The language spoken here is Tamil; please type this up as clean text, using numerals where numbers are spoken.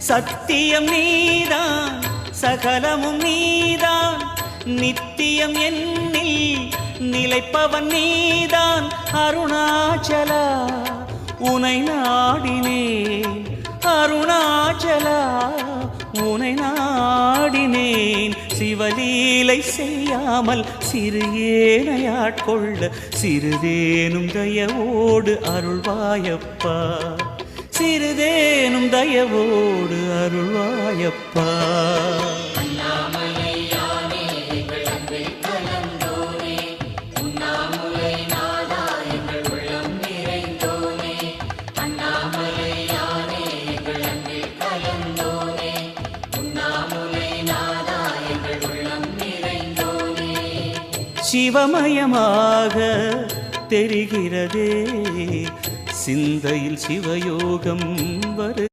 சத்தியம் நீதான் சகலமும் நீதான் நித்தியம் என்னில் நிலைப்பவன் நீதான் அருணாச்சலா உனை நாடினேன் அருணாச்சலா உனை நாடினேன் சிவலீலை செய்யாமல் சிறு ஏனையாட்கொள்ள சிறிதேனும் தயவோடு அருள்வாயப்பா சிறிதேனும் தயவோடு அருள்வாயப்பா சிவமயமாக தெரிகிறதே சிந்தையில் சிவயோகம் வருகிறதே